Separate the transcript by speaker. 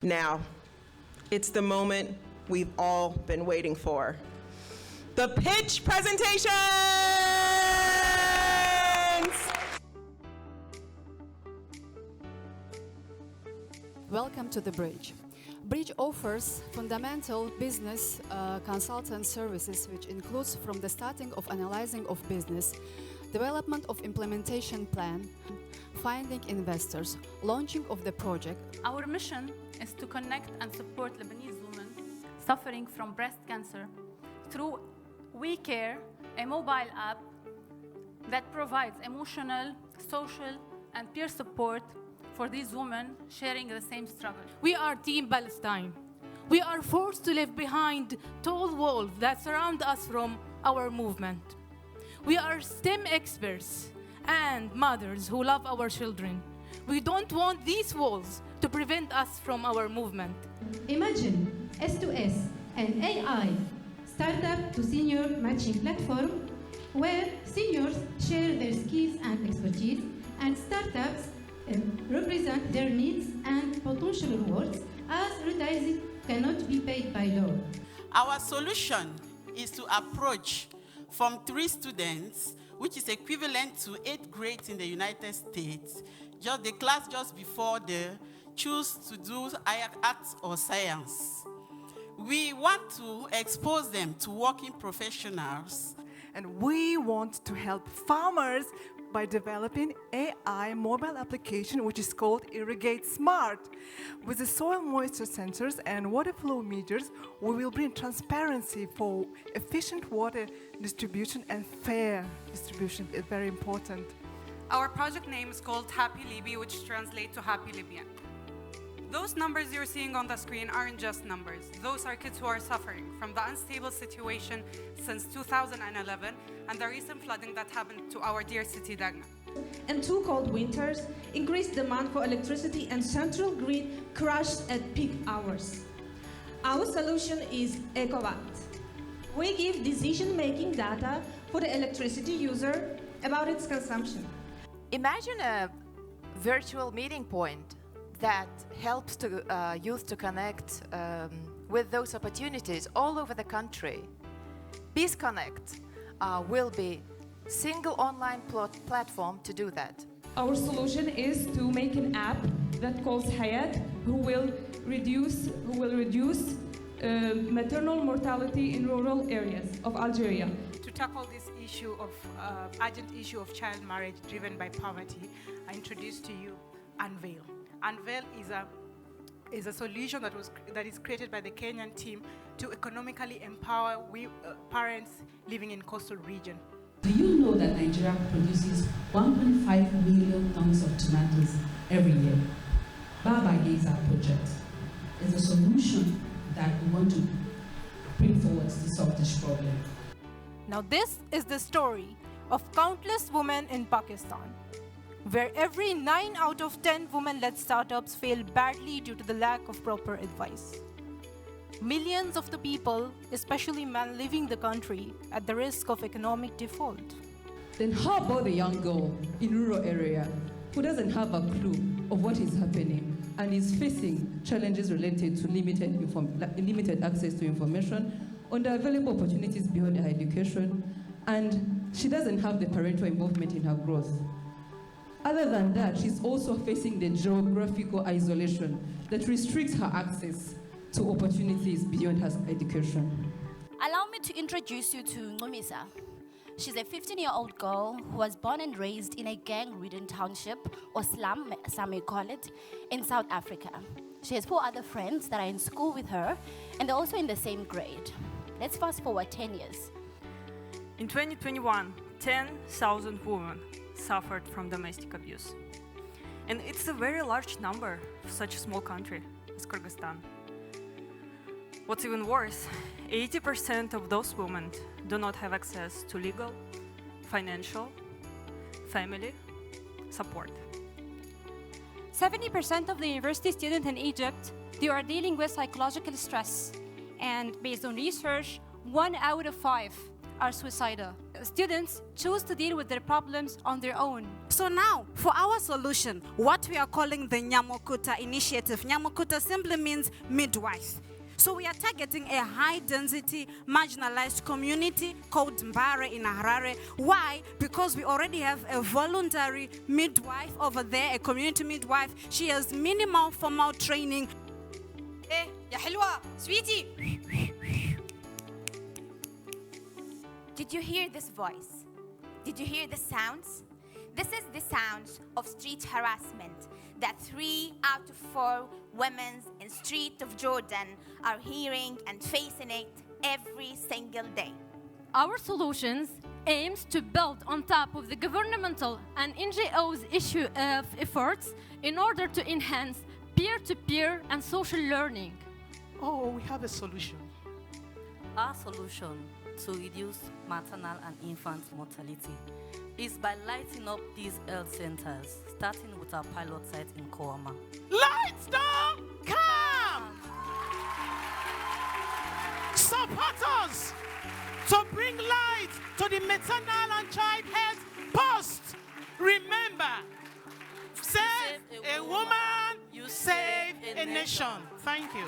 Speaker 1: Now, it's the moment we've all been waiting for. The pitch presentations!
Speaker 2: Welcome to The Bridge. Bridge offers fundamental business consultant services, which includes from the starting of analyzing of business, development of implementation plan, finding investors, launching of the project.
Speaker 3: Our mission is to connect and support Lebanese women suffering from breast cancer through We Care, a mobile app that provides emotional, social, and peer support for these women sharing the same struggle.
Speaker 4: We are Team Palestine. We are forced to live behind tall walls that surround us from our movement. We are STEM experts and mothers who love our children. We don't want these walls to prevent us from our movement.
Speaker 5: Imagine S2S, an AI startup to senior matching platform where seniors share their skills and expertise, and startups represent their needs and potential rewards as retirees cannot be paid by law.
Speaker 6: Our solution is to approach from 3 students, which is equivalent to 8th grades in the United States, just the class just before they choose to do arts or science. We want to expose them to working professionals.
Speaker 7: And we want to help farmers by developing AI mobile application, which is called Irrigate Smart. With the soil moisture sensors and water flow meters, we will bring transparency for efficient water distribution and fair distribution. It's very important.
Speaker 8: Our project name is called Happy Libya, which translates to Happy Libyan. Those numbers you're seeing on the screen aren't just numbers. Those are kids who are suffering from the unstable situation since 2011 and the recent flooding that happened to our dear city, Dagna.
Speaker 9: And 2 cold winters increased demand for electricity and central grid crashed at peak hours. Our solution is EcoWatt. We give decision-making data for the electricity user about its consumption.
Speaker 10: Imagine a virtual meeting point that helps youth to connect with those opportunities all over the country. Peace Connect will be single online platform to do that.
Speaker 11: Our solution is to make an app that calls Hayat, who will reduce maternal mortality in rural areas of Algeria.
Speaker 8: To tackle this issue of urgent issue of child marriage driven by poverty, I introduce to you Unveil. Unveil is a solution that is created by the Kenyan team to economically empower parents living in coastal region.
Speaker 12: Do you know that Nigeria produces 1.5 million tons of tomatoes every year? Baba Geza project is a solution that we want to bring forward to solve this problem.
Speaker 4: Now this is the story of countless women in Pakistan, where every 9 out of 10 women-led startups fail badly due to the lack of proper advice. Millions of the people, especially men leaving the country, at the risk of economic default.
Speaker 11: Then how about the young girl in rural area who doesn't have a clue of what is happening and is facing challenges related to limited access to information, underavailable opportunities beyond her education, and she doesn't have the parental involvement in her growth? Other than that, she's also facing the geographical isolation that restricts her access to opportunities beyond her education.
Speaker 13: Allow me to introduce you to Ngumisa. She's a 15-year-old girl who was born and raised in a gang-ridden township, or slum, some may call it, in South Africa. She has 4 other friends that are in school with her, and they're also in the same grade. Let's fast forward 10 years.
Speaker 8: In 2021, 10,000 women suffered from domestic abuse. And it's a very large number for such a small country as Kyrgyzstan. What's even worse, 80% of those women do not have access to legal, financial, family support.
Speaker 14: 70% of the university students in Egypt, they are dealing with psychological stress. And based on research, 1 out of 5 are suicidal. students choose to deal with their problems on their own.
Speaker 15: So now, for our solution, what we are calling the Nyamokuta initiative. Nyamokuta simply means midwife. So we are targeting a high-density, marginalized community called Mbare in Harare. Why? Because we already have a voluntary midwife over there, a community midwife. She has minimal formal training.
Speaker 16: Eh, ya helwa, sweetie.
Speaker 17: Did you hear this voice? Did you hear the sounds? This is the sounds of street harassment that 3 out of 4 women in street of Jordan are hearing and facing it every single day.
Speaker 14: Our solutions aims to build on top of the governmental and NGOs issue of efforts in order to enhance peer-to-peer and social learning.
Speaker 18: Oh, we have a solution.
Speaker 19: Our solution to reduce maternal and infant mortality is by lighting up these health centers, starting with our pilot site in Kowama.
Speaker 18: Lights down, come! Support us to bring light to the maternal and child health post. Remember, save a woman, you save a nation. Thank you.